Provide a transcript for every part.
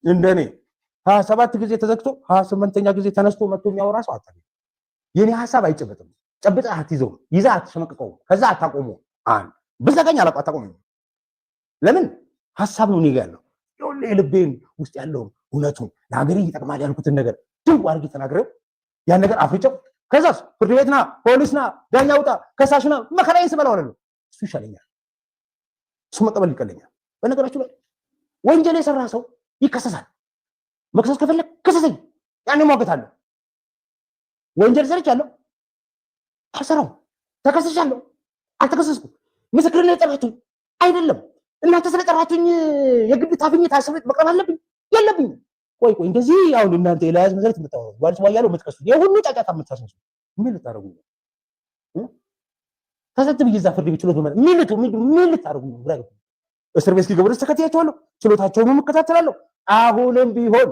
እንደኔ 27 ጊዜ ተዘግቶ 28ኛ ጊዜ ተነስቶ መጥቶ የሚያወራ ሰው አታገኝም። የኔ ሐሳብ አይጨበጥም። ጨብጠህ አትይዘውም፣ ይዘህ አትሸመቅቀውም፣ ከዛ አታቆመው። አንድ ብዘጋኝ አታቆመው። ለምን ሐሳብ ነው እኔ ጋር ያለው። ይኸውልህ የልቤን ውስጥ ያለውን እውነቱን ለሀገሬ ይጠቅማል ያልኩትን ነገር ድንቁ አድርጌ ተናግሬው ያን ነገር አፍርጨው ከዛስ ፍርድ ቤትና ፖሊስና ዳኛ ውጣ ከሳሽና መከራዬን ስበላው አለ። እሱ ይሻለኛል፣ እሱ መቀበል ይቀለኛል። በነገራችሁ ላይ ወንጀል የሰራ ሰው ይከሰሳል። መክሰስ ከፈለክ ከሰሰኝ፣ ያኔ ሟገታለሁ። ወንጀል ሰርቻለሁ፣ አልሰራው፣ ተከሰሻለሁ፣ አልተከሰስኩም። ምስክር ነው የጠራችሁኝ አይደለም። እናንተ ስለጠራችሁኝ የግድ ታፍኜ ታስሬ መቅረብ አለብኝ የለብኝም። ቆይ እንደዚህ አሁን እናንተ የለያዝ መሰረት የምታወሩ ዋልስ ዋያለው የምትከሱት የሁሉ ጫጫታ የምታሰሱ ምን ልታረጉ ነው? ተሰጥብ ይዛ ፍርድ ቤት ችሎት ማለት ምን ልታረጉ ነው? ግራ ገባ። እስር ቤት ሲገቡ ድረስ ተከታያቸዋለሁ፣ ችሎታቸውን እከታተላለሁ። አሁንም ቢሆን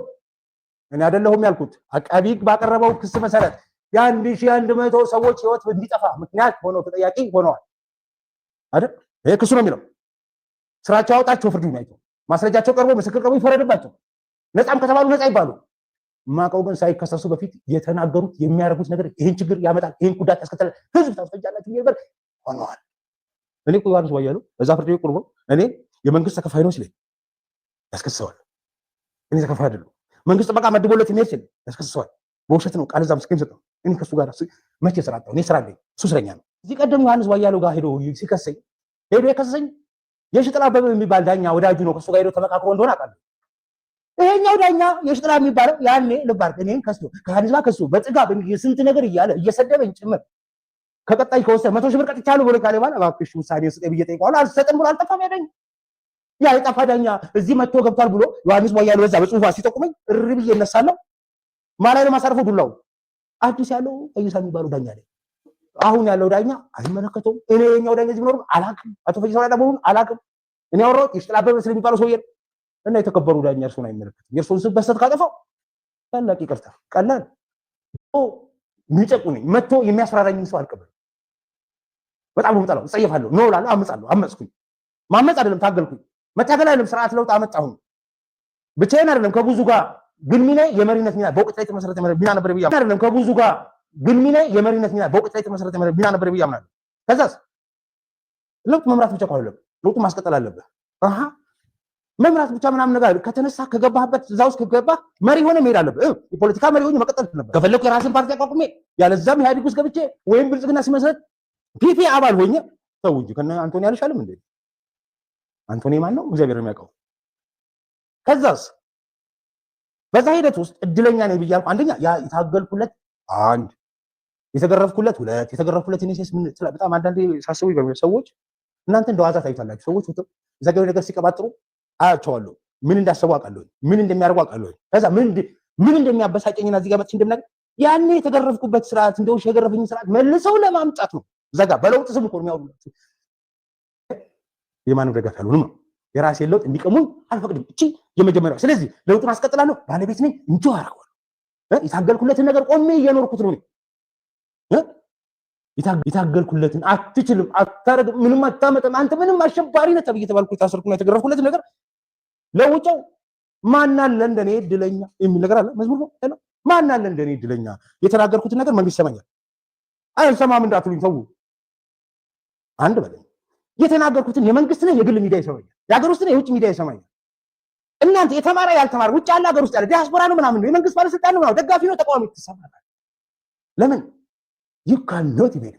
እኔ አይደለሁም ያልኩት፣ አቃቢ ሕግ ባቀረበው ክስ መሰረት የ1100 ሰዎች ህይወት እንዲጠፋ ምክንያት ሆነው ተጠያቂ ሆነዋል አይደል? ይሄ ክሱ ነው የሚለው። ስራቸው አውጣቸው፣ ፍርድ ቤት ማስረጃቸው ቀርቦ ምስክር ቀርቦ ይፈረድባቸው። ነፃም ከተባሉ ነፃ ይባሉ። ማቀው ግን ሳይከሰሱ በፊት የተናገሩት የሚያደርጉት ነገር ይሄን ችግር ያመጣል፣ ይሄን ጉዳት ያስከተላል፣ ህዝብ ታስፈጃላችሁ ይባል ሆነዋል። እኔ ዮሐንስ ዋያለው እዛ ፍርድ ቤት ቀርቦ እኔ የመንግስት ተከፋይ ነው ሲለኝ ያስከስሰዋል። እኔ ተከፋይ አይደለሁ። መንግስት በቃ መድቦለት የሚሄድ ሲል ያስከስሰዋል። በውሸት ነው ቃል እዛ ምስክር ሰጠው። እኔ ከሱ ጋር መቼ ስራ አጣሁ? እኔ ስራ አለኝ፣ እሱ እስረኛ ነው። እዚህ ቀደም ዮሐንስ ዋያለው ጋር ሄዶ ሲከሰኝ የከሰሰኝ የሽጥላ አበበ የሚባል ዳኛ ወዳጁ ነው። ከሱ ጋር ሄዶ ተመካክሮ እንደሆነ አውቃለሁ። ይሄኛው ዳኛ የሽጥላ የሚባለው ያኔ ልባር እኔን ከሱ ከሐዲስ ጋር ከሱ በጥጋብ ስንት ነገር እያለ እየሰደበኝ ጭምር ከቀጣይ ከወሰደ 100 ሺህ ብር ቀጥቻለሁ ብሎ ካለ በኋላ እባክሽ ውሳኔ ስጠኝ ብዬ ጠይቀዋለሁ። አልሰጠም ብሎ አልጠፋም ያደኝ ያ የጠፋ ዳኛ እዚህ መጥቶ ገብቷል ብሎ ዮሐንስ ዋያለው በዛ በጽሁፋ ሲጠቁመኝ እሪ ብዬ እነሳለሁ። ማላይ ለማሳረፈው ዱላው አዲስ ያለው ፈይሳ የሚባለው ዳኛ ላይ አሁን ያለው ዳኛ አይመለከተውም። እኔ የኛው ዳኛ እዚህ ቢኖርም አላውቅም። አቶ ፈይሳ ላይ ደቡን አላውቅም። እኔ አወራሁት የሽጥላ አበበ ስለሚባለው ሰውዬ እና የተከበሩ ዳኛ እርሱን አይመለከትም። የእርሱን ስም በስተት ካጠፋው ታላቅ ይቅርታ ቀላል ሚጨቁኝ መጥቶ የሚያስፈራራኝ ሰው አልቀበልም። በጣም ነው የምጠላው፣ እጸየፋለሁ፣ ነው እላለሁ፣ አመጻለሁ። አመጽኩኝ። ማመጽ አይደለም ታገልኩኝ፣ መታገል አይደለም ስርዓት ለውጥ አመጣሁኝ። ብቻዬን አይደለም ከብዙ ጋር ግን ሚና የመሪነት ሚና በእውቀት ላይ የተመሰረተ ሚና ነበር ብዬ አይደለም ከብዙ ጋር ግን ሚና የመሪነት ሚና በእውቀት ላይ የተመሰረተ ሚና ነበር ብዬ አምናለሁ። ከዛስ ለውጥ መምራት ብቻ አይደለም፣ ለውጥ ማስቀጠል አለበት። መምራት ብቻ ምናምን ነገር ከተነሳ ከገባህበት እዛ ውስጥ ከገባህ መሪ ሆነ መሄድ አለብህ። የፖለቲካ መሪ ሆነ መቀጠል ነበር። ከፈለኩ የራስን ፓርቲ አቋቁሜ ያለዛም ኢህአዴግ ውስጥ ገብቼ ወይም ብልጽግና ሲመሰረት ፒፒ አባል ሆኜ ተው እንጂ ከነ አንቶኒ አልሻልም እንዴ? አንቶኒ ማን ነው? እግዚአብሔር የሚያውቀው። ከዛስ በዛ ሂደት ውስጥ እድለኛ ነኝ ብያለሁ። አንደኛ ያ የታገልኩለት አንድ የተገረፍኩለት ሁለት የተገረፍኩለት እኔ በጣም አንዳንዴ ሳስቡ ይገርም ሰዎች እናንተ እንደዋዛ ታዩታላችሁ። ሰዎች ዘጋዊ ነገር ሲቀባጥሩ አያቸዋለሁ። ምን እንዳሰቡ አውቃለሁ፣ ምን እንደሚያደርጉ አውቃለሁ። ከዛ ምን እንደሚያበሳጨኝና እዚህ ጋር መጥቼ እንደምናገር ያኔ የተገረፍኩበት ስርዓት እንደው የገረፈኝ ስርዓት መልሰው ለማምጣት ነው። ዘጋ በለውጥ ስም እኮ የሚያወሩላችሁ የማንም ደጋፊ ያልሆንም ነው። የራሴ ለውጥ እንዲቀሙኝ አልፈቅድም። እቺ የመጀመሪያው። ስለዚህ ለውጡን አስቀጥላለሁ፣ ባለቤት ነኝ፣ እንጂ አደርገዋለሁ። የታገልኩለትን ነገር ቆሜ እየኖርኩት ነው። የታገልኩለትን አትችልም፣ አታረግም፣ ምንም አታመጣም፣ አንተ ምንም አሸባሪ ነህ ተብዬ ተባልኩ። የታሰርኩና የተገረፍኩለትን ነገር ለውጫው ማን አለ እንደኔ እድለኛ የሚል ነገር አለ። መዝሙር ነው። ማን አለ እንደኔ እድለኛ? የተናገርኩትን ነገር መንግስት ይሰማኛል። አይሰማም እንዳትሉኝ ተው። አንድ በለኝ። የተናገርኩትን የመንግስት ነው የግል ሚዲያ ይሰማኛል፣ የሀገር ውስጥ ነው የውጭ ሚዲያ ይሰማኛል። እናንተ የተማረ ያልተማረ ውጭ ያለ ሀገር ውስጥ ያለ ዲያስፖራ ነው ምናምን ነው የመንግስት ባለስልጣን ነው ደጋፊ ነው ተቃዋሚ ትሰማላችሁ። ለምን ይካልኖት ይበል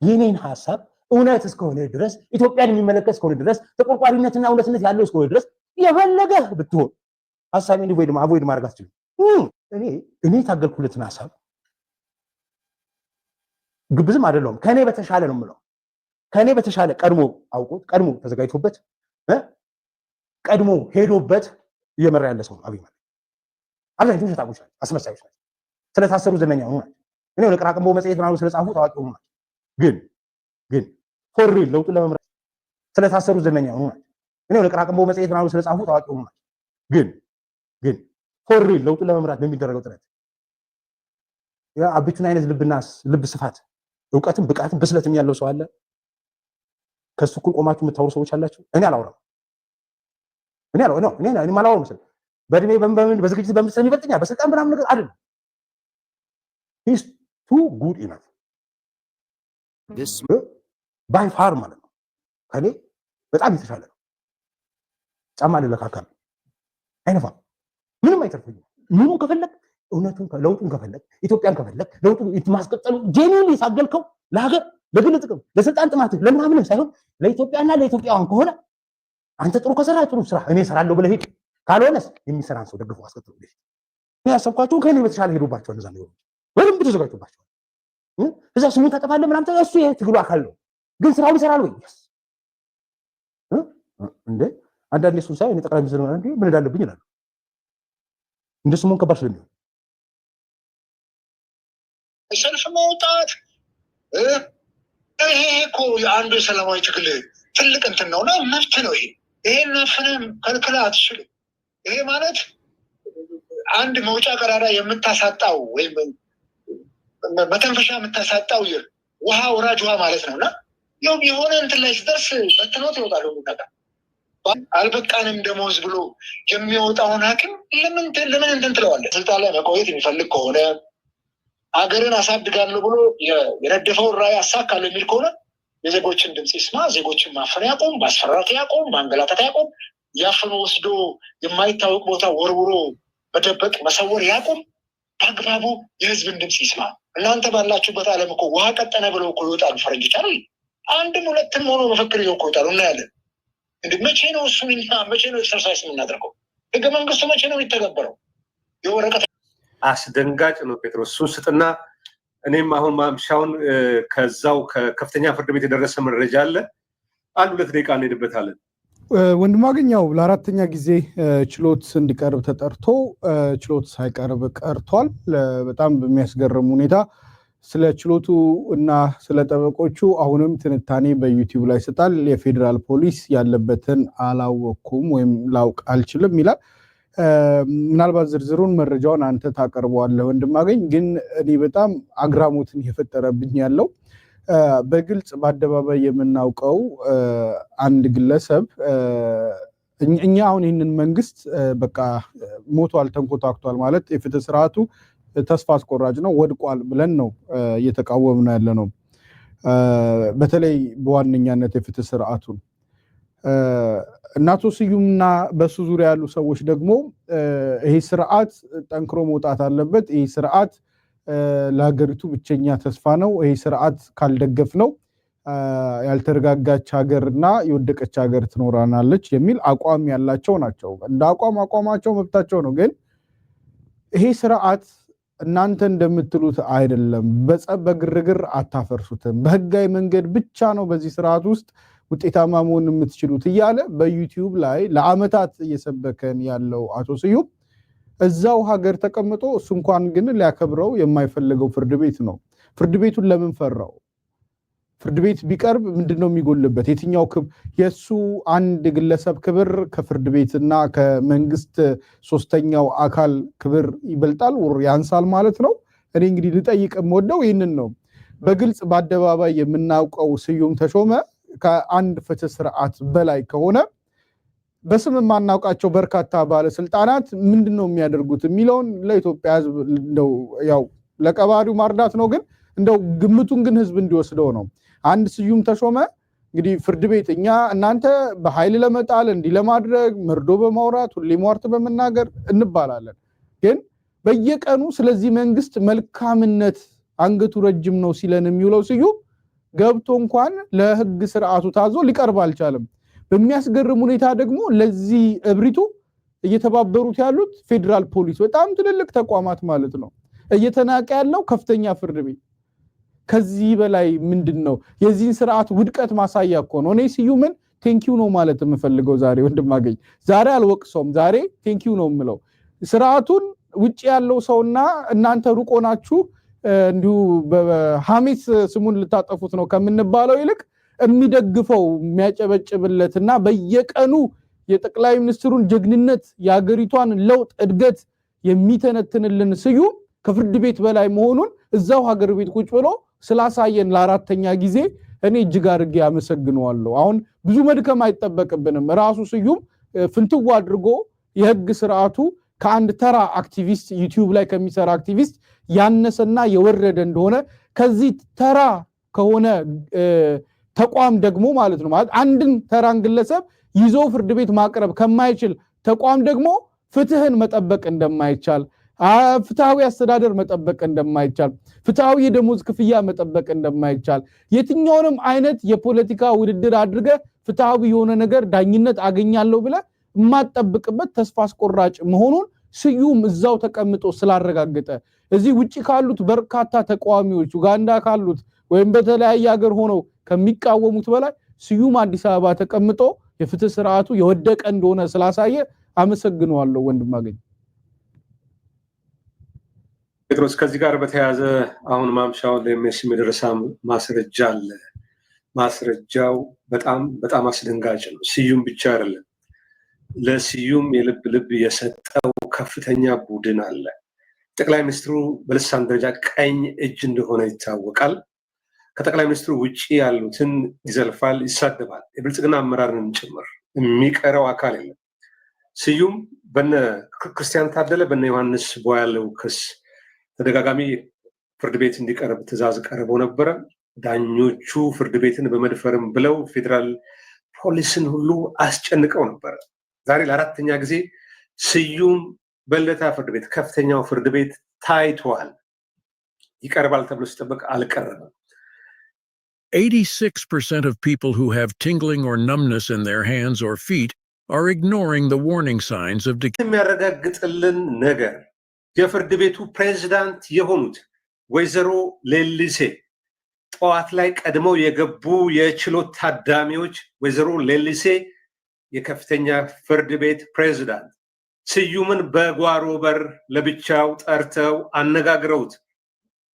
የኔን ሐሳብ እውነት እስከሆነ ድረስ ኢትዮጵያን የሚመለከት እስከሆነ ድረስ ተቆርቋሪነትና እውነትነት ያለው እስከሆነ ድረስ የፈለገ ብትሆን ሐሳቤን አቮይድ ማድረግ አትችልም። እኔ ታገልኩለትን ሐሳብ ግብዝም አይደለም ከኔ በተሻለ ነው የምለው። ከኔ በተሻለ ቀድሞ አውቆት ቀድሞ ተዘጋጅቶበት ቀድሞ ሄዶበት እየመራ ያለ ሰው ነው አብይ ማለት። አብዛኞቹ ተጣቁሽ አስመሳዮች ናቸው። ስለታሰሩ ዝነኛ ሆኑ ናቸው። እኔ ወደ ቅራቅንቦ መጽሔት ምናምን ስለጻፉ ታዋቂ ሆኑ ናቸው። ግን ፎር ሪል ለውጡን ለመምራት ስለታሰሩ ዝነኛ ሆኑ ናቸው። እኔ ወደ ቅራቅንቦ መጽሔት ምናምን ስለጻፉ ታዋቂ ሆኑ ናቸው። ግን ፎር ሪል ለውጡን ለመምራት በሚደረገው ጥረት አብቹን አይነት ልብ ስፋት እውቀትም ብቃትም ብስለትም ያለው ሰው አለ። ከሱ እኩል ቆማችሁ የምታወሩ ሰዎች አላችሁ። እኔ አላወራም። እኔ ማላወራ መስል በእድሜ በዝግጅት በምትሰሚ ይበልጥኛል በስልጣን ምናምን ነገር አይደለም he's too good enough this by far ማለት ነው ከኔ በጣም የተሻለ ነው ጫማ ለካካል አይነፋም ምንም አይተርፈኝም ምንም ከፈለክ እውነቱን ለውጡን ከፈለክ ኢትዮጵያን ከፈለክ ለውጡን ማስቀጠሉ ጄኒውሊ ሳገልከው ለሀገር ለግል ጥቅም ለስልጣን ጥማት ለምናምን ሳይሆን ለኢትዮጵያና ለኢትዮጵያውያን ከሆነ አንተ ጥሩ ከሰራ ጥሩ ስራ እኔ እሰራለሁ ብለህ ሄድ ካልሆነስ የሚሰራን ሰው ደግፎ አስቀጥሎ ልጅ ያሰብኳቸው ከኔ በተሻለ ሄዱባቸው እንደዛ ነው ወይም ተዘጋጅቶባቸው እዛ ስሙን ታጠፋለህ ምናምን እሱ የትግሉ አካል ነው ግን ስራውን ይሰራል ወይ እንዴ አንዳንዴ እሱን ሳይ እኔ ጠቅላይ ሚኒስትር እንዴ ምን እንዳለብኝ ይላል እንደ ስሙን ከባድ ስለሚሆን ሰልፍ መውጣት ይሄ እኮ የአንዱ የሰላማዊ ትግል ትልቅ እንትን ነውና መብት ነው ይሄን ነፍንም ከልክላ አትችልም ይሄ ማለት አንድ መውጫ ቀዳዳ የምታሳጣው ወይም መተንፈሻ የምታሳጣው ውሃ ወራጅ ውሃ ማለት ነውና ያው የሆነ እንትን ላይ ሲደርስ በትኖት ይወጣል ሁሉ አልበቃንም ደሞዝ ብሎ የሚወጣውን ሐኪም ለምን እንትን ትለዋለህ ስልጣን ላይ መቆየት የሚፈልግ ከሆነ አገርን አሳድጋለሁ ብሎ የረደፈውን ራዕይ አሳካለሁ የሚል ከሆነ የዜጎችን ድምፅ ይስማ ዜጎችን ማፈን ያቆም ማስፈራራት ያቆም ማንገላታት ያቆም ያፈኑ ወስዶ የማይታወቅ ቦታ ወርውሮ መደበቅ መሰወር ያቆም በአግባቡ የህዝብን ድምፅ ይስማ እናንተ ባላችሁበት ዓለም እኮ ውሃ ቀጠነ ብለው እኮ ይወጣሉ ፈረንጆች አይደል አንድም ሁለትም ሆኖ መፈክር ይዘው እኮ ይወጣሉ እናያለን እንዴ መቼ ነው እሱንኛ መቼ ነው ኤክሰርሳይዝ የምናደርገው ህገ መንግስቱ መቼ ነው የሚተገበረው የወረቀት አስደንጋጭ ነው ጴጥሮስ እሱን ስጥና እኔም አሁን ማምሻውን ከዛው ከከፍተኛ ፍርድ ቤት የደረሰ መረጃ አለ አንድ ሁለት ደቂቃ እንሄድበታለን ወንድማገኛው ለአራተኛ ጊዜ ችሎት እንዲቀርብ ተጠርቶ ችሎት ሳይቀርብ ቀርቷል በጣም በሚያስገርም ሁኔታ ስለ ችሎቱ እና ስለ ጠበቆቹ አሁንም ትንታኔ በዩቲዩብ ላይ ይሰጣል የፌደራል ፖሊስ ያለበትን አላወኩም ወይም ላውቅ አልችልም ይላል ምናልባት ዝርዝሩን መረጃውን አንተ ታቀርበዋለህ ወንድማገኝ ግን እኔ በጣም አግራሞትን የፈጠረብኝ ያለው በግልጽ በአደባባይ የምናውቀው አንድ ግለሰብ እኛ አሁን ይህንን መንግስት በቃ ሞቷል ተንኮታክቷል ማለት የፍትህ ስርዓቱ ተስፋ አስቆራጭ ነው ወድቋል ብለን ነው እየተቃወምን ያለ ነው በተለይ በዋነኛነት የፍትህ ስርዓቱን እናቶ ስዩምና በሱ ዙሪያ ያሉ ሰዎች ደግሞ ይሄ ስርዓት ጠንክሮ መውጣት አለበት ይሄ ስርዓት ለሀገሪቱ ብቸኛ ተስፋ ነው ይሄ ስርዓት ካልደገፍ ነው ያልተረጋጋች ሀገርና የወደቀች ሀገር ትኖራናለች የሚል አቋም ያላቸው ናቸው እንደ አቋማቸው መብታቸው ነው ግን ይሄ ስርዓት እናንተ እንደምትሉት አይደለም በጸብ በግርግር አታፈርሱትም በህጋዊ መንገድ ብቻ ነው በዚህ ስርዓት ውስጥ ውጤታማ መሆን የምትችሉት እያለ በዩቲዩብ ላይ ለአመታት እየሰበከን ያለው አቶ ስዩም እዛው ሀገር ተቀምጦ እሱ እንኳን ግን ሊያከብረው የማይፈልገው ፍርድ ቤት ነው ፍርድ ቤቱን ለምን ፈራው ፍርድ ቤት ቢቀርብ ምንድነው የሚጎልበት የትኛው የሱ አንድ ግለሰብ ክብር ከፍርድ ቤትና ከመንግስት ሶስተኛው አካል ክብር ይበልጣል ወር ያንሳል ማለት ነው እኔ እንግዲህ ልጠይቅም ወደው ይሄንን ነው በግልጽ በአደባባይ የምናውቀው ስዩም ተሾመ ከአንድ ፍትህ ስርዓት በላይ ከሆነ በስም ማናውቃቸው በርካታ ባለስልጣናት ምንድነው የሚያደርጉት የሚለውን ለኢትዮጵያ ህዝብ እንደው ያው ለቀባሪው ማርዳት ነው ግን እንደው ግምቱን ግን ህዝብ እንዲወስደው ነው አንድ ስዩም ተሾመ እንግዲህ ፍርድ ቤት እኛ እናንተ በኃይል ለመጣል እንዲህ ለማድረግ መርዶ በማውራት ሁሌ ሟርት በመናገር እንባላለን ግን በየቀኑ ስለዚህ መንግስት መልካምነት አንገቱ ረጅም ነው ሲለን የሚውለው ስዩም ገብቶ እንኳን ለህግ ስርዓቱ ታዞ ሊቀርብ አልቻለም በሚያስገርም ሁኔታ ደግሞ ለዚህ እብሪቱ እየተባበሩት ያሉት ፌደራል ፖሊስ በጣም ትልልቅ ተቋማት ማለት ነው እየተናቀ ያለው ከፍተኛ ፍርድ ቤት ከዚህ በላይ ምንድነው የዚህን ስርዓት ውድቀት ማሳያ እኮ ነው እኔ ስዩምን ቴንኪው ነው ማለት የምፈልገው ዛሬ ወንድማገኝ ዛሬ አልወቅሰውም ዛሬ ቴንኪው ነው የምለው ስርዓቱን ውጪ ያለው ሰውና እናንተ ሩቆ ናችሁ እንዲሁ በሐሚስ ስሙን ልታጠፉት ነው ከምንባለው ይልቅ የሚደግፈው የሚያጨበጭብለትና በየቀኑ የጠቅላይ ሚኒስትሩን ጀግንነት ያገሪቷን ለውጥ እድገት የሚተነትንልን ስዩም ከፍርድ ቤት በላይ መሆኑን እዛው ሀገር ቤት ቁጭ ብሎ ስላሳየን ለአራተኛ ጊዜ እኔ እጅግ አድርጌ አመሰግነዋለሁ አሁን ብዙ መድከም አይጠበቅብንም ራሱ ስዩም ፍንትው አድርጎ የህግ ስርዓቱ ከአንድ ተራ አክቲቪስት ዩቲዩብ ላይ ከሚሰራ አክቲቪስት ያነሰና የወረደ እንደሆነ ከዚህ ተራ ከሆነ ተቋም ደግሞ ማለት ነው ማለት አንድን ተራን ግለሰብ ይዞ ፍርድ ቤት ማቅረብ ከማይችል ተቋም ደግሞ ፍትህን መጠበቅ እንደማይቻል ፍትሃዊ አስተዳደር መጠበቅ እንደማይቻል ፍትሃዊ የደሞዝ ክፍያ መጠበቅ እንደማይቻል የትኛውንም አይነት የፖለቲካ ውድድር አድርገ ፍትሃዊ የሆነ ነገር ዳኝነት አገኛለሁ ብለ ማጠብቅበት ተስፋ አስቆራጭ መሆኑን ስዩም እዛው ተቀምጦ ስላረጋገጠ እዚህ ውጪ ካሉት በርካታ ተቋሚዎች ኡጋንዳ ካሉት ወይም በተለያየ ሀገር ሆነው ከሚቃወሙት በላይ ስዩም አዲስ አበባ ተቀምጦ የፍትህ ስርዓቱ የወደቀ እንደሆነ ስላሳየ አመሰግነዋለሁ ወንድም አገኝ ጴጥሮስ ከዚህ ጋር በተያያዘ አሁን ማምሻው ለኤምኤስ መድረሳ ማስረጃ አለ ማስረጃው በጣም አስደንጋጭ ነው ስዩም ብቻ አይደለም ለስዩም የልብ የሰጠው ከፍተኛ ቡድን አለ ጠቅላይ ሚኒስትሩ በልሳን ደረጃ ቀኝ እጅ እንደሆነ ይታወቃል ከጠቅላይ ሚኒስትሩ ውጪ ያሉትን ይዘልፋል ይሳደባል የብልጽግና አመራርን ጭምር የሚቀረው አካል የለም ስዩም በነ ክርስቲያን ታደለ በነ ዮሐንስ ቦያለው ክስ ተደጋጋሚ ፍርድ ቤት እንዲቀርብ ትዕዛዝ ቀርቦ ነበር ዳኞቹ ፍርድ ቤትን በመድፈርም ብለው ፌደራል ፖሊስን ሁሉ አስጨንቀው ነበር ዛሬ ለአራተኛ ጊዜ ስዩም በልደታ ፍርድ ቤት ከፍተኛው ፍርድ ቤት ታይቷል ይቀርባል ተብሎ ሲጠበቅ አልቀረበም 86% of people who have tingling or numbness in their hands or feet are ignoring the warning signs of decay. የሚያረጋግጥልን ነገር የፍርድ ቤቱ ፕሬዝዳንት የሆኑት ወይዘሮ ሌሊሴ ጠዋት ላይ ቀድመው የገቡ የችሎት ታዳሚዎች ወይዘሮ ሌሊሴ የከፍተኛ ፍርድ ቤት ፕሬዝዳንት ስዩምን በጓሮ በር ለብቻው ጠርተው አነጋግረውት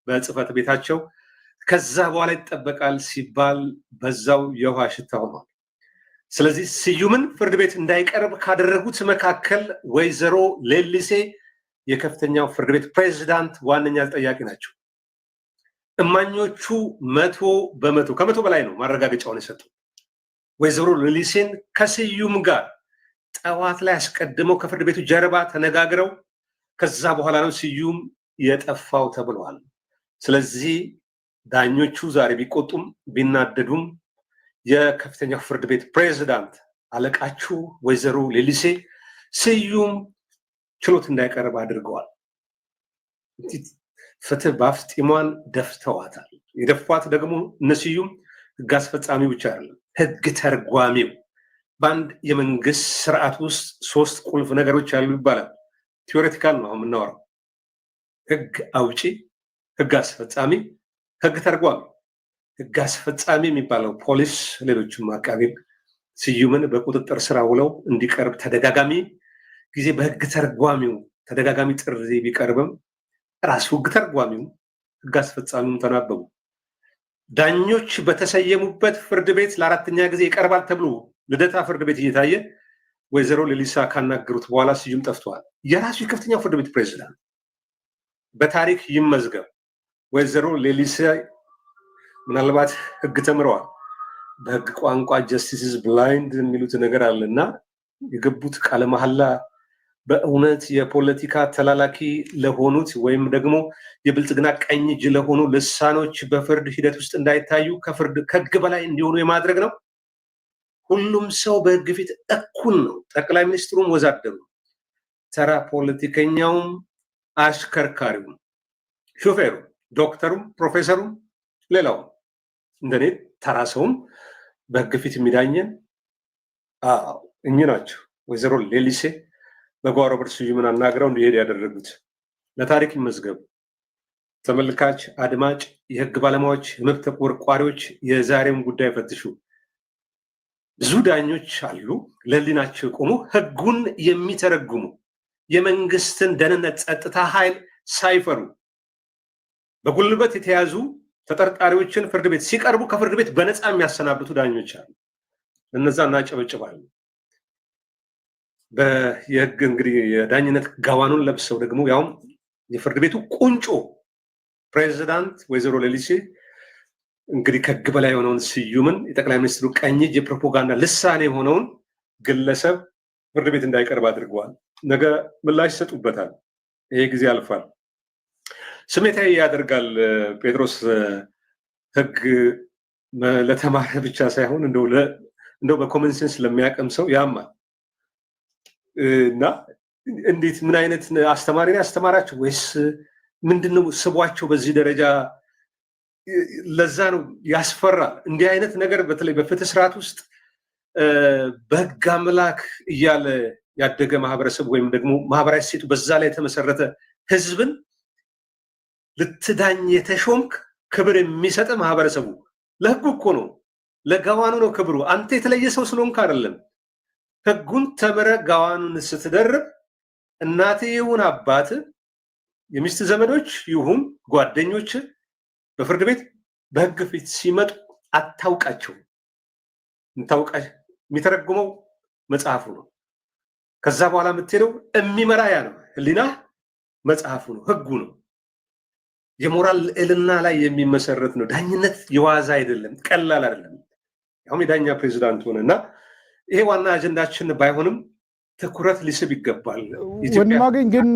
በጽፈት ቤታቸው ከዛ በኋላ ይተጠበቃል ሲባል በዛው የውሃ ሽታ ሆኗል ስለዚህ ስዩምን ፍርድ ቤት እንዳይቀርብ ካደረጉት መካከል ወይዘሮ ሌሊሴ የከፍተኛው ፍርድ ቤት ፕሬዝዳንት ዋነኛ ተጠያቂ ናቸው እማኞቹ 100% ከመቶ በላይ ነው ማረጋገጫውን የሰጡት ወይዘሮ ሌሊሴን ከስዩም ጋር ጠዋት ላይ አስቀድመው ከፍርድ ቤቱ ጀርባ ተነጋግረው ከዛ በኋላ ነው ስዩም የጠፋው ተብሏል ስለዚህ ዳኞቹ ዛሬ ቢቆጡም ቢናደዱም የከፍተኛው ፍርድ ቤት ፕሬዝዳንት አለቃችሁ ወይዘሮ ሌሊሴ ስዩም ችሎት እንዳይቀርብ አድርገዋል ፍትህ ባፍጢሟን ደፍተዋታል የደፋት ደግሞ እነስዩም ህግ አስፈጻሚ ብቻ አይደለም ህግ ተርጓሚው ባንድ የመንግስት ስርዓት ውስጥ ሶስት ቁልፍ ነገሮች አሉ ይባላል ቲዮሬቲካል ነው የምናወራው ህግ አውጪ ህግ አስፈጻሚ ህግ ተርጓሚ ህግ አስፈጻሚ የሚባለው ፖሊስ ሌሎችም አቃቤ ስዩምን በቁጥጥር ስር ውለው እንዲቀርብ ተደጋጋሚ ጊዜ በህግ ተርጓሚው ተደጋጋሚ ጥሪ ቢቀርብም ራሱ ህግ ተርጓሚው ህግ አስፈጻሚው ተናበቡ ዳኞች በተሰየሙበት ፍርድ ቤት ለአራተኛ ጊዜ ይቀርባል ተብሎ ልደታ ፍርድ ቤት እየታየ ወይዘሮ ሌሊሳ ካናገሩት በኋላ ስዩም ጠፍቷል የራሱ የከፍተኛው ፍርድ ቤት ፕሬዝዳንት በታሪክ ይመዝገብ ወይዘሮ ሌሊሳ ምናልባት ህግ ተምረዋል በህግ ቋንቋ ጀስቲስ ኢዝ ብላይንድ የሚሉት ነገር አለና የገቡት ቃለ መሐላ በእውነት የፖለቲካ ተላላኪ ለሆኑት ወይም ደግሞ የብልጽግና ቀኝ እጅ ለሆኑ ልሳኖች በፍርድ ሂደት ውስጥ እንዳይታዩ ከህግ በላይ እንዲሆኑ የማድረግ ነው ሁሉም ሰው በህግ ፊት እኩል ነው ጠቅላይ ሚኒስትሩም ወዛደሩ ተራ ፖለቲከኛውም አሽከርካሪው ሾፌሩ ዶክተሩም ፕሮፌሰሩም ሌላው እንደኔ ተራ ሰውም በህግ ፊት የሚዳኘን እኚህ ናቸው ወይዘሮ ሌሊሴ በጓሮ በር ስዩምን አናግረው እንዲሄድ ያደረጉት ለታሪክ ይመዝገብ ተመልካች አድማጭ የህግ ባለሙያዎች የመብት ተቆርቋሪዎች የዛሬውን ጉዳይ ፈትሹ ብዙ ዳኞች አሉ ለሊናቸው ቆሙ ህጉን የሚተረጉሙ የመንግስትን ደህንነት ጸጥታ ኃይል ሳይፈሩ በጉልበት የተያዙ ተጠርጣሪዎችን ፍርድ ቤት ሲቀርቡ ከፍርድ ቤት በነፃ የሚያሰናብቱ ዳኞች አሉ እነዛ እናጨበጭባሉ በየህግ እንግዲህ የዳኝነት ጋዋኑን ለብሰው ደግሞ ያው የፍርድ ቤቱ ቁንጮ ፕሬዝዳንት ወይዘሮ ሌሊሴ እንግዲህ ከህግ በላይ የሆነውን ስዩምን የጠቅላይ ሚኒስትሩ ቀኝ እጅ የፕሮፓጋንዳ ልሳኔ የሆነውን ግለሰብ ፍርድ ቤት እንዳይቀርብ አድርገዋል። ነገ ምላሽ ይሰጡበታል። ይሄ ጊዜ አልፏል። ስሜታዊ ያደርጋል ጴጥሮስ። ህግ ለተማረ ብቻ ሳይሆን እንደው በኮመን ሴንስ ለሚያቀም ሰው ያማል። እና እንዴት ምን አይነት አስተማሪ ነው ያስተማራቸው ወይስ ምንድነው ስቧቸው በዚህ ደረጃ? ለዛ ነው ያስፈራል። እንዲህ አይነት ነገር በተለይ በፍትህ ስርዓት ውስጥ በህግ አምላክ እያለ ያደገ ማህበረሰብ ወይም ደግሞ ማህበራዊ እሴቱ በዛ ላይ የተመሰረተ ህዝብን ልትዳኝ የተሾምክ ክብር የሚሰጥ ማህበረሰቡ ለህጉ እኮ ነው፣ ለጋዋኑ ነው ክብሩ። አንተ የተለየ ሰው ስለሆንክ አይደለም። ህጉን ተምረ ጋዋኑን ስትደርብ እናት ይሁን አባት፣ የሚስት ዘመዶች ይሁን ጓደኞች በፍርድ ቤት በህግ ፊት ሲመጡ አታውቃቸው። የሚተረጉመው መጽሐፉ ነው። ከዛ በኋላ የምትሄደው የሚመራ ያ ነው። ህሊና መጽሐፉ ነው፣ ህጉ ነው። የሞራል ልዕልና ላይ የሚመሰረት ነው። ዳኝነት የዋዛ አይደለም፣ ቀላል አይደለም። ያውም የዳኛ ፕሬዚዳንት ሆነና ይሄ ዋና አጀንዳችን ባይሆንም ትኩረት ሊስብ ይገባል። ወንድማገኝ ግን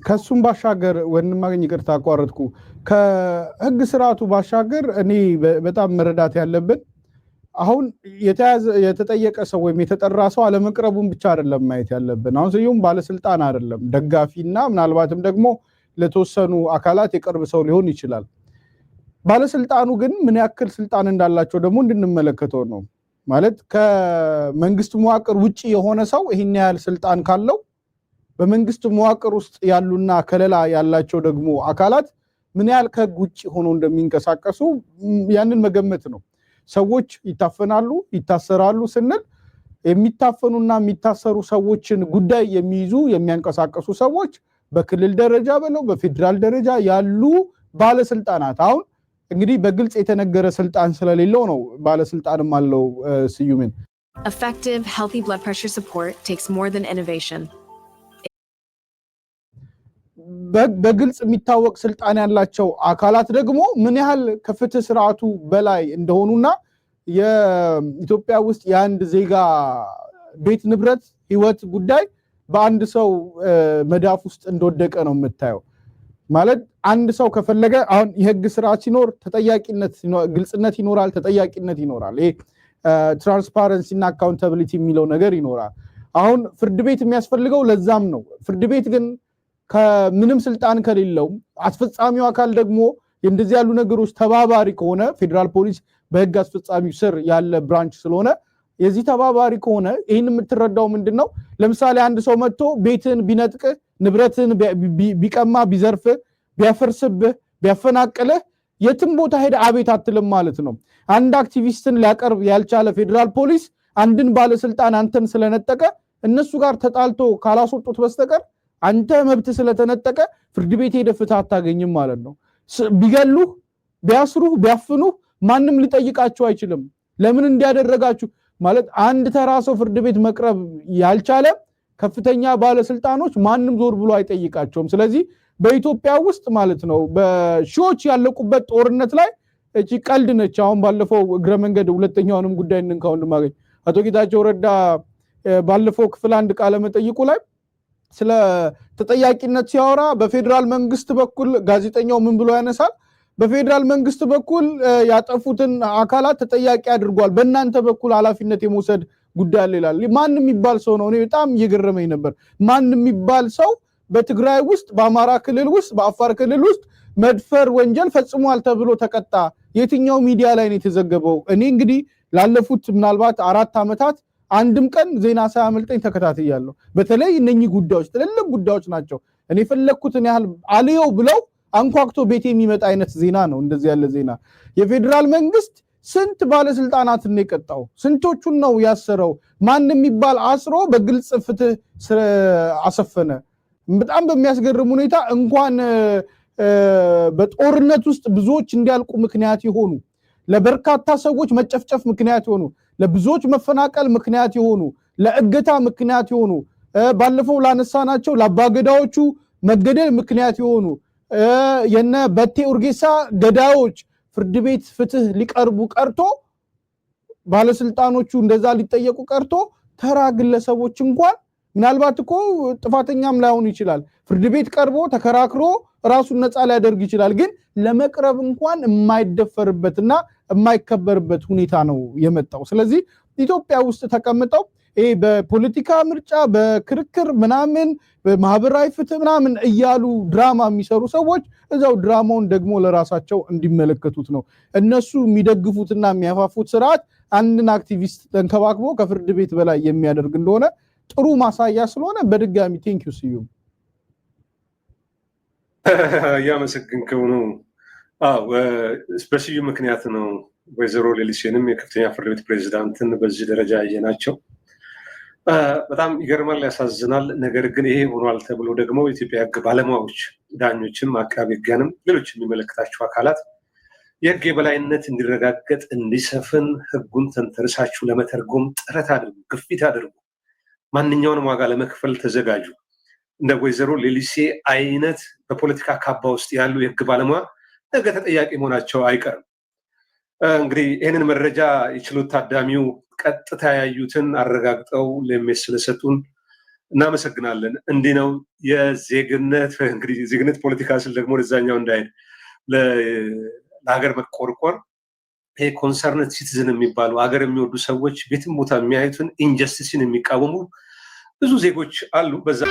ከሱም ባሻገር ወንድማገኝ ይቅርታ አቋረጥኩ። ከህግ ስርዓቱ ባሻገር እኔ በጣም መረዳት ያለብን አሁን የተጠየቀ ሰው ወይም የተጠራ ሰው አለመቅረቡን ብቻ አይደለም ማየት ያለብን። አሁን ስዩም ባለስልጣን አይደለም፣ ደጋፊና ምናልባትም ደግሞ ለተወሰኑ አካላት የቅርብ ሰው ሊሆን ይችላል። ባለስልጣኑ ግን ምን ያክል ስልጣን እንዳላቸው ደግሞ እንድንመለከተው ነው። ማለት ከመንግስት መዋቅር ውጪ የሆነ ሰው ይህን ያህል ስልጣን ካለው በመንግስት መዋቅር ውስጥ ያሉና ከለላ ያላቸው ደግሞ አካላት ምን ያህል ከህግ ውጪ ሆኖ እንደሚንቀሳቀሱ ያንን መገመት ነው። ሰዎች ይታፈናሉ፣ ይታሰራሉ ስንል የሚታፈኑና የሚታሰሩ ሰዎችን ጉዳይ የሚይዙ የሚያንቀሳቀሱ ሰዎች በክልል ደረጃ ብለው በፌደራል ደረጃ ያሉ ባለስልጣናት አሁን እንግዲህ በግልጽ የተነገረ ስልጣን ስለሌለው ነው ባለስልጣንም አለው። ስዩምን effective healthy blood pressure support takes more than innovation. በግልጽ የሚታወቅ ስልጣን ያላቸው አካላት ደግሞ ምን ያህል ከፍትህ ስርዓቱ በላይ እንደሆኑና የኢትዮጵያ ውስጥ የአንድ ዜጋ ቤት ንብረት ህይወት ጉዳይ በአንድ ሰው መዳፍ ውስጥ እንደወደቀ ነው የምታየው። ማለት አንድ ሰው ከፈለገ አሁን የህግ ስርዓት ሲኖር ተጠያቂነት፣ ግልጽነት ይኖራል፣ ተጠያቂነት ይኖራል። ይሄ ትራንስፓረንሲ እና አካውንታቢሊቲ የሚለው ነገር ይኖራል። አሁን ፍርድ ቤት የሚያስፈልገው ለዛም ነው። ፍርድ ቤት ግን ከምንም ስልጣን ከሌለው አስፈጻሚው አካል ደግሞ እንደዚህ ያሉ ነገሮች ተባባሪ ከሆነ ፌደራል ፖሊስ በህግ አስፈጻሚው ስር ያለ ብራንች ስለሆነ የዚህ ተባባሪ ከሆነ ይህን የምትረዳው ምንድነው? ለምሳሌ አንድ ሰው መጥቶ ቤትን ቢነጥቅ፣ ንብረትን ቢቀማ፣ ቢዘርፍ፣ ቢያፈርስብህ፣ ቢያፈናቅልህ የትም ቦታ ሄደ አቤት አትልም ማለት ነው። አንድ አክቲቪስትን ሊያቀርብ ያልቻለ ፌደራል ፖሊስ አንድን ባለስልጣን አንተን ስለነጠቀ እነሱ ጋር ተጣልቶ ካላስወጡት በስተቀር አንተ መብት ስለተነጠቀ ፍርድ ቤት ሄደ ፍትህ አታገኝም ማለት ነው። ቢገሉህ፣ ቢያስሩህ፣ ቢያፍኑህ ማንም ሊጠይቃቸው አይችልም። ለምን እንዲያደረጋችሁ ማለት አንድ ተራ ሰው ፍርድ ቤት መቅረብ ያልቻለ ከፍተኛ ባለስልጣኖች ማንም ዞር ብሎ አይጠይቃቸውም። ስለዚህ በኢትዮጵያ ውስጥ ማለት ነው በሺዎች ያለቁበት ጦርነት ላይ እቺ ቀልድ ነች። አሁን ባለፈው እግረ መንገድ ሁለተኛውንም ጉዳይ እንንካው እንደማገኝ አቶ ጌታቸው ረዳ ባለፈው ክፍል አንድ ቃለ መጠይቁ ላይ ስለ ተጠያቂነት ሲያወራ በፌደራል መንግስት በኩል ጋዜጠኛው ምን ብሎ ያነሳል? በፌደራል መንግስት በኩል ያጠፉትን አካላት ተጠያቂ አድርጓል፣ በእናንተ በኩል ኃላፊነት የመውሰድ ጉዳይ አለ ይላል። ማንም የሚባል ሰው ነው? እኔ በጣም እየገረመኝ ነበር። ማንም የሚባል ሰው በትግራይ ውስጥ፣ በአማራ ክልል ውስጥ፣ በአፋር ክልል ውስጥ መድፈር ወንጀል ፈጽሟል ተብሎ ተቀጣ? የትኛው ሚዲያ ላይ ነው የተዘገበው? እኔ እንግዲህ ላለፉት ምናልባት 4 ዓመታት አንድም ቀን ዜና ሳያመልጠኝ ተከታትያለሁ። በተለይ እነኚህ ጉዳዮች ትልልቅ ጉዳዮች ናቸው። እኔ ፈለኩትን ያህል አልየው ብለው አንኳክቶ ቤት የሚመጣ አይነት ዜና ነው። እንደዚህ ያለ ዜና የፌደራል መንግስት ስንት ባለስልጣናትን ነው የቀጣው? ስንቶቹን ነው ያሰረው? ማንም የሚባል አስሮ በግልጽ ፍትህ አሰፈነ። በጣም በሚያስገርም ሁኔታ እንኳን በጦርነት ውስጥ ብዙዎች እንዲያልቁ ምክንያት የሆኑ ለበርካታ ሰዎች መጨፍጨፍ ምክንያት የሆኑ ለብዙዎች መፈናቀል ምክንያት የሆኑ ለእገታ ምክንያት የሆኑ ባለፈው ላነሳናቸው ለአባገዳዎቹ መገደል ምክንያት የሆኑ የነ በቴ ኡርጌሳ ገዳዮች ፍርድ ቤት ፍትህ ሊቀርቡ ቀርቶ ባለስልጣኖቹ እንደዛ ሊጠየቁ ቀርቶ ተራ ግለሰቦች እንኳን ምናልባት እኮ ጥፋተኛም ላይሆን ይችላል ፍርድ ቤት ቀርቦ ተከራክሮ ራሱን ነፃ ሊያደርግ ይችላል ግን ለመቅረብ እንኳን የማይደፈርበትና የማይከበርበት ሁኔታ ነው የመጣው ስለዚህ ኢትዮጵያ ውስጥ ተቀምጠው በፖለቲካ ምርጫ በክርክር ምናምን በማህበራዊ ፍትህ ምናምን እያሉ ድራማ የሚሰሩ ሰዎች እዛው ድራማውን ደግሞ ለራሳቸው እንዲመለከቱት ነው እነሱ የሚደግፉትና የሚያፋፉት ስርዓት አንድን አክቲቪስት ተንከባክቦ ከፍርድ ቤት በላይ የሚያደርግ እንደሆነ ጥሩ ማሳያ ስለሆነ በድጋሚ ቴንክ ዩ ስዩም ያመሰግንከው ነው በስዩም ምክንያት ነው ወይዘሮ ሌሊሴንም የከፍተኛ ፍርድ ቤት ፕሬዝዳንትን በዚህ ደረጃ ያየናቸው በጣም ይገርማል ያሳዝናል ነገር ግን ይሄ ሆኗል ተብሎ ደግሞ ኢትዮጵያ ህግ ባለሙያዎች ዳኞችም አቃቤ ህግንም ሌሎች የሚመለከታቸው አካላት የህግ የበላይነት እንዲረጋገጥ እንዲሰፍን ህጉን ተንተርሳችሁ ለመተርጎም ጥረት አድርጉ ግፊት አድርጉ ማንኛውንም ዋጋ ለመክፈል ተዘጋጁ እንደ ወይዘሮ ሌሊሴ አይነት በፖለቲካ ካባ ውስጥ ያሉ የህግ ባለሙያ ነገ ተጠያቂ መሆናቸው አይቀርም እንግዲህ ይሄንን መረጃ የችሎት ታዳሚው ቀጥታ ያዩትን አረጋግጠው ለኤምኤስ ስለሰጡን እናመሰግናለን እንዲህ ነው የዜግነት እንግዲህ ዜግነት ፖለቲካ ስል ደግሞ ወደዛኛው እንዳይሄድ ለሀገር መቆርቆር ይሄ ኮንሰርንድ ሲቲዝን የሚባሉ ሀገር የሚወዱ ሰዎች ቤትም ቦታ የሚያዩትን ኢንጀስቲስን የሚቃወሙ ብዙ ዜጎች አሉ በዛ